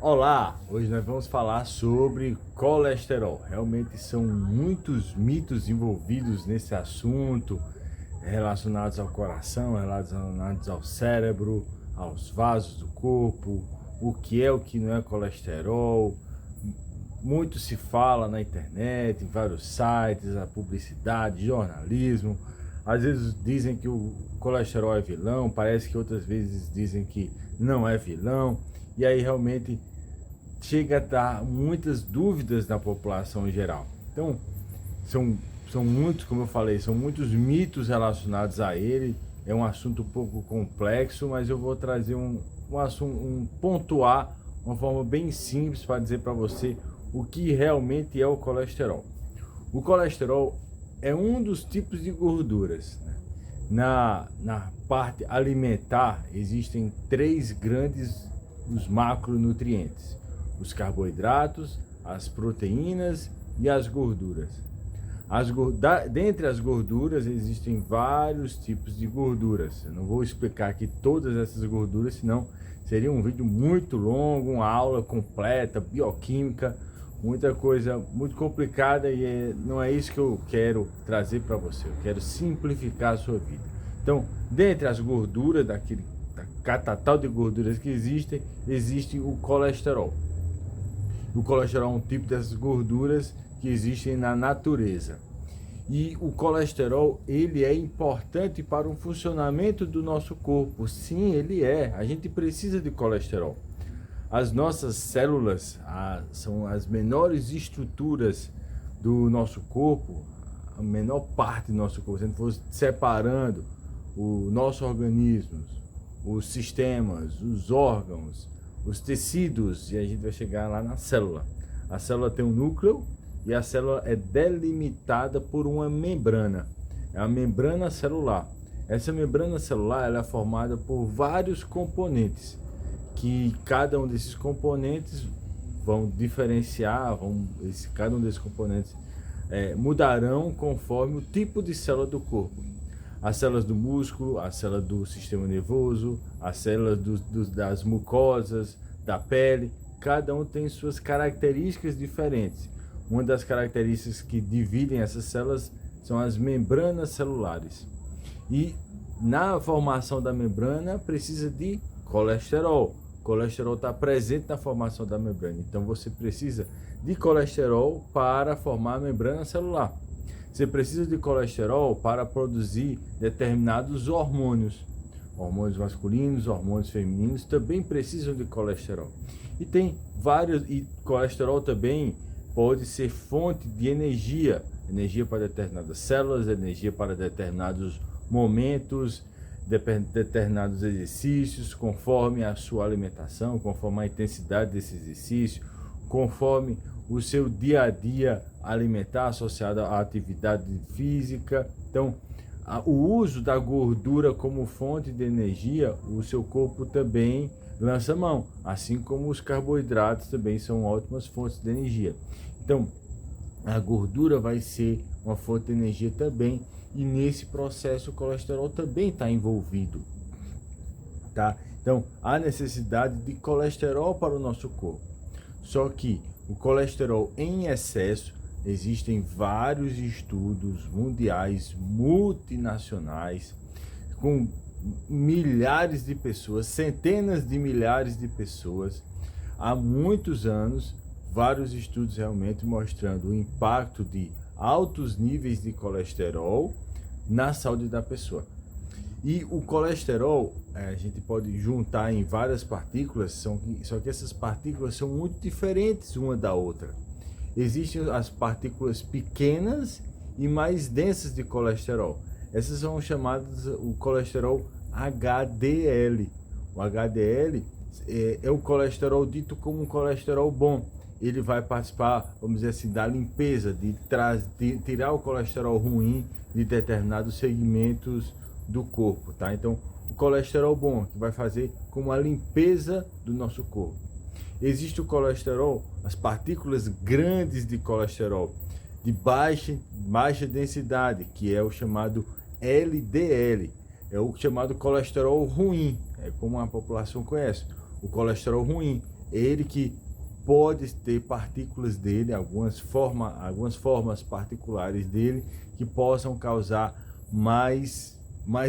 Olá, hoje nós vamos falar sobre colesterol. Realmente são muitos mitos envolvidos nesse assunto, relacionados ao coração, relacionados ao cérebro, aos vasos do corpo, o que não é colesterol. Muito se fala na internet, em vários sites, a publicidade, jornalismo. Às vezes dizem que o colesterol é vilão, parece que outras vezes dizem que não é vilão. E aí realmente chega a dar muitas dúvidas na população em geral. Então, são, são muitos, como eu falei, são muitos mitos relacionados a ele. É um assunto um pouco complexo, mas eu vou trazer pontuar, uma forma bem simples para dizer para você o que realmente é o colesterol. O colesterol é um dos tipos de gorduras, né? Na parte alimentar, existem três grandes os macronutrientes: os carboidratos, as proteínas e as gorduras. Dentre as gorduras existem vários tipos de gorduras. Eu não vou explicar aqui todas essas gorduras, senão seria um vídeo muito longo, uma aula completa, bioquímica, muita coisa muito complicada e não é isso que eu quero trazer para você. Eu quero simplificar a sua vida. Então, dentre as gorduras, daquele catatal de gorduras que existem, existe o colesterol. O colesterol é um tipo dessas gorduras que existem na natureza. E o colesterol, ele é importante para o funcionamento do nosso corpo. Sim, ele é. A gente precisa de colesterol. As nossas células são as menores estruturas do nosso corpo, a menor parte do nosso corpo. Se a gente for separando o nosso organismo, os sistemas, os órgãos, os tecidos, e a gente vai chegar lá na célula. A célula tem um núcleo e a célula é delimitada por uma membrana. É a membrana celular. Essa membrana celular ela é formada por vários componentes, que cada um desses componentes vão diferenciar, cada um desses componentes mudarão conforme o tipo de célula do corpo. As células do músculo, a célula do sistema nervoso, as células das mucosas, da pele, cada um tem suas características diferentes. Uma das características que dividem essas células são as membranas celulares. E na formação da membrana precisa de colesterol. O colesterol está presente na formação da membrana, então você precisa de colesterol para formar a membrana celular. Você precisa de colesterol para produzir determinados hormônios. Hormônios masculinos, hormônios femininos também precisam de colesterol. E tem vários, e colesterol também pode ser fonte de energia, energia para determinadas células, energia para determinados momentos, determinados exercícios, conforme a sua alimentação, conforme a intensidade desse exercício, conforme o seu dia a dia alimentar associado à atividade física. Então, o uso da gordura como fonte de energia, o seu corpo também lança mão, assim como os carboidratos também são ótimas fontes de energia. Então, a gordura vai ser uma fonte de energia também, e nesse processo o colesterol também está envolvido, tá? Então, há necessidade de colesterol para o nosso corpo. Só que o colesterol em excesso, existem vários estudos mundiais, multinacionais, com milhares de pessoas, centenas de milhares de pessoas, há muitos anos, vários estudos realmente mostrando o impacto de altos níveis de colesterol na saúde da pessoa. E o colesterol, a gente pode juntar em várias partículas, só que essas partículas são muito diferentes uma da outra. Existem as partículas pequenas e mais densas de colesterol. Essas são chamadas o colesterol HDL. O HDL é o colesterol dito como um colesterol bom. Ele vai participar, vamos dizer assim, da limpeza, de tirar o colesterol ruim de determinados segmentos do corpo, tá? Então, o colesterol bom, que vai fazer como a limpeza do nosso corpo. Existe o colesterol, as partículas grandes de colesterol, de baixa densidade, que é o chamado LDL, é o chamado colesterol ruim, é como a população conhece, o colesterol ruim. ele que pode ter partículas dele, algumas formas particulares dele que possam causar mais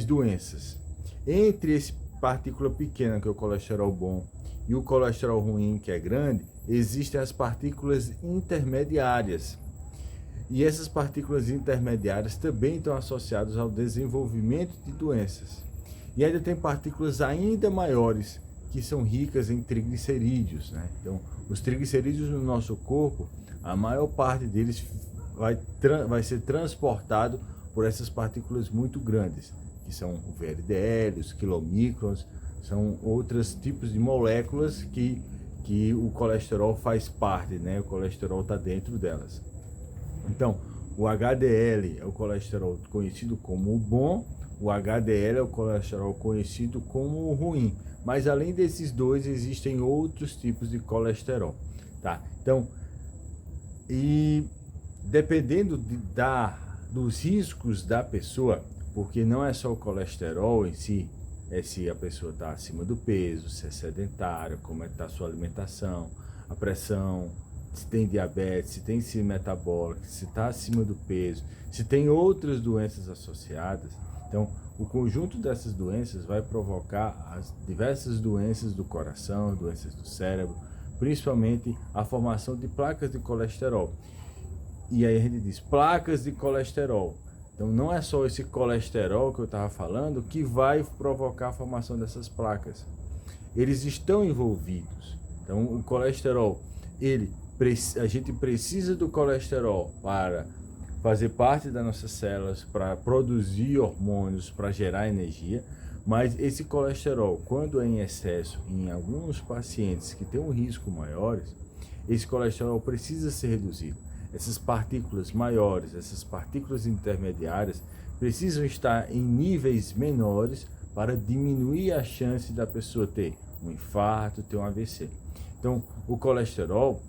doenças. Entre esse partícula pequena, que é o colesterol bom, e o colesterol ruim, que é grande, existem as partículas intermediárias. E essas partículas intermediárias também estão associadas ao desenvolvimento de doenças. E ainda tem partículas ainda maiores, que são ricas em triglicerídeos, né? Então, os triglicerídeos no nosso corpo, a maior parte deles vai ser transportado por essas partículas muito grandes, que são o VLDL, os quilomicrons, são outros tipos de moléculas que o colesterol faz parte, né? O colesterol está dentro delas. Então, o HDL é o colesterol conhecido como o bom, o HDL é o colesterol conhecido como o ruim. Mas além desses dois, existem outros tipos de colesterol, tá? Então, e dependendo dos riscos da pessoa, porque não é só o colesterol em si, é se a pessoa está acima do peso, se é sedentária, como é que está a sua alimentação, a pressão, se tem diabetes, se tem síndrome metabólica, se está acima do peso, se tem outras doenças associadas. Então, o conjunto dessas doenças vai provocar as diversas doenças do coração, doenças do cérebro, principalmente a formação de placas de colesterol. E aí a gente diz placas de colesterol. Então, não é só esse colesterol que eu estava falando que vai provocar a formação dessas placas. Eles estão envolvidos. Então, o colesterol, a gente precisa do colesterol para fazer parte das nossas células, para produzir hormônios, para gerar energia, mas esse colesterol, quando é em excesso, em alguns pacientes que têm um risco maiores, esse colesterol precisa ser reduzido. Essas partículas maiores, essas partículas intermediárias, precisam estar em níveis menores para diminuir a chance da pessoa ter um infarto, ter um AVC. Então, o colesterol,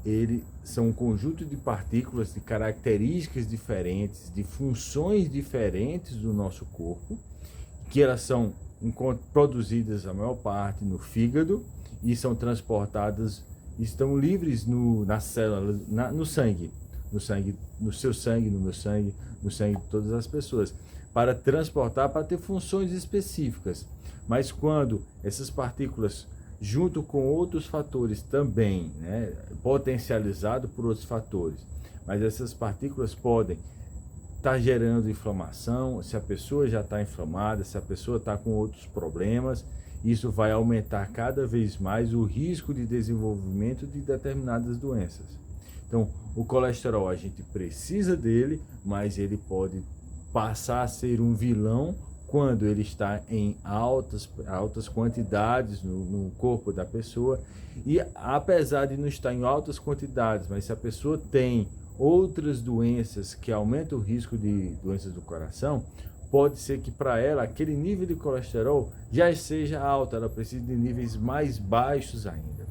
ele são um conjunto de partículas de características diferentes, de funções diferentes do nosso corpo, que elas são produzidas a maior parte no fígado e são transportadas, estão livres na célula, no sangue, no seu sangue, no meu sangue, no sangue de todas as pessoas, para transportar, para ter funções específicas. Mas quando essas partículas, junto com outros fatores também, né, potencializado por outros fatores, mas essas partículas podem estar gerando inflamação, se a pessoa já está inflamada, se a pessoa está com outros problemas, isso vai aumentar cada vez mais o risco de desenvolvimento de determinadas doenças. Então, o colesterol, a gente precisa dele, mas ele pode passar a ser um vilão quando ele está em altas quantidades no corpo da pessoa. E apesar de não estar em altas quantidades, mas se a pessoa tem outras doenças que aumentam o risco de doenças do coração, pode ser que para ela aquele nível de colesterol já seja alto, ela precisa de níveis mais baixos ainda.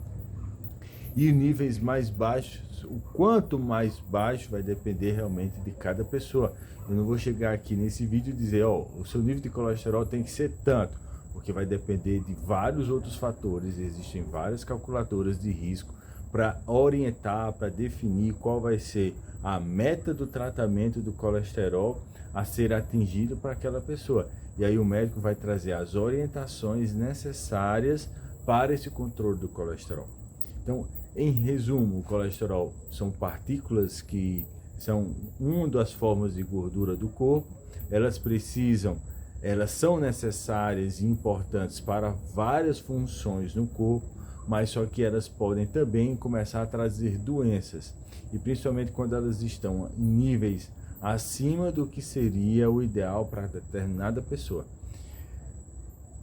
E níveis mais baixos, o quanto mais baixo vai depender realmente de cada pessoa. Eu não vou chegar aqui nesse vídeo e dizer, ó, o seu nível de colesterol tem que ser tanto, porque vai depender de vários outros fatores, existem várias calculadoras de risco para orientar, para definir qual vai ser a meta do tratamento do colesterol a ser atingido para aquela pessoa. E aí o médico vai trazer as orientações necessárias para esse controle do colesterol. Então, em resumo, o colesterol são partículas que são uma das formas de gordura do corpo. Elas são necessárias e importantes para várias funções no corpo, mas só que elas podem também começar a trazer doenças, e principalmente quando elas estão em níveis acima do que seria o ideal para determinada pessoa.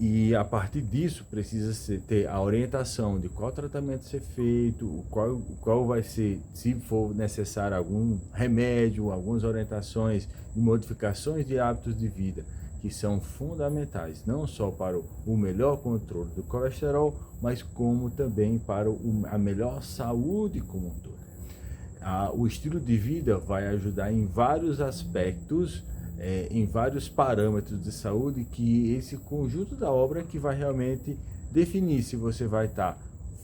E a partir disso precisa ter a orientação de qual tratamento ser feito, qual vai ser, se for necessário algum remédio, algumas orientações e modificações de hábitos de vida, que são fundamentais, não só para o melhor controle do colesterol, mas como também para a melhor saúde como um todo. O estilo de vida vai ajudar em vários aspectos, em vários parâmetros de saúde, que esse conjunto da obra que vai realmente definir se você vai estar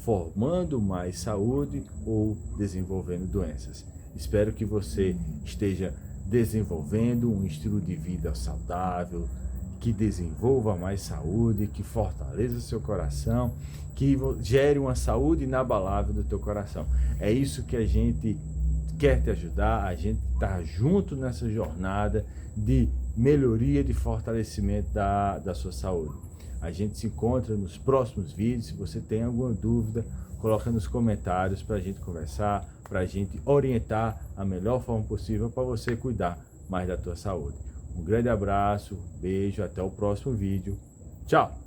formando mais saúde ou desenvolvendo doenças. Espero que você esteja desenvolvendo um estilo de vida saudável, que desenvolva mais saúde, que fortaleça o seu coração, que gere uma saúde inabalável do teu coração. É isso que a gente quer te ajudar, a gente está junto nessa jornada de melhoria, de fortalecimento da sua saúde. A gente se encontra nos próximos vídeos. Se você tem alguma dúvida, coloca nos comentários para a gente conversar, para a gente orientar a melhor forma possível para você cuidar mais da tua saúde. Um grande abraço, beijo, até o próximo vídeo. Tchau!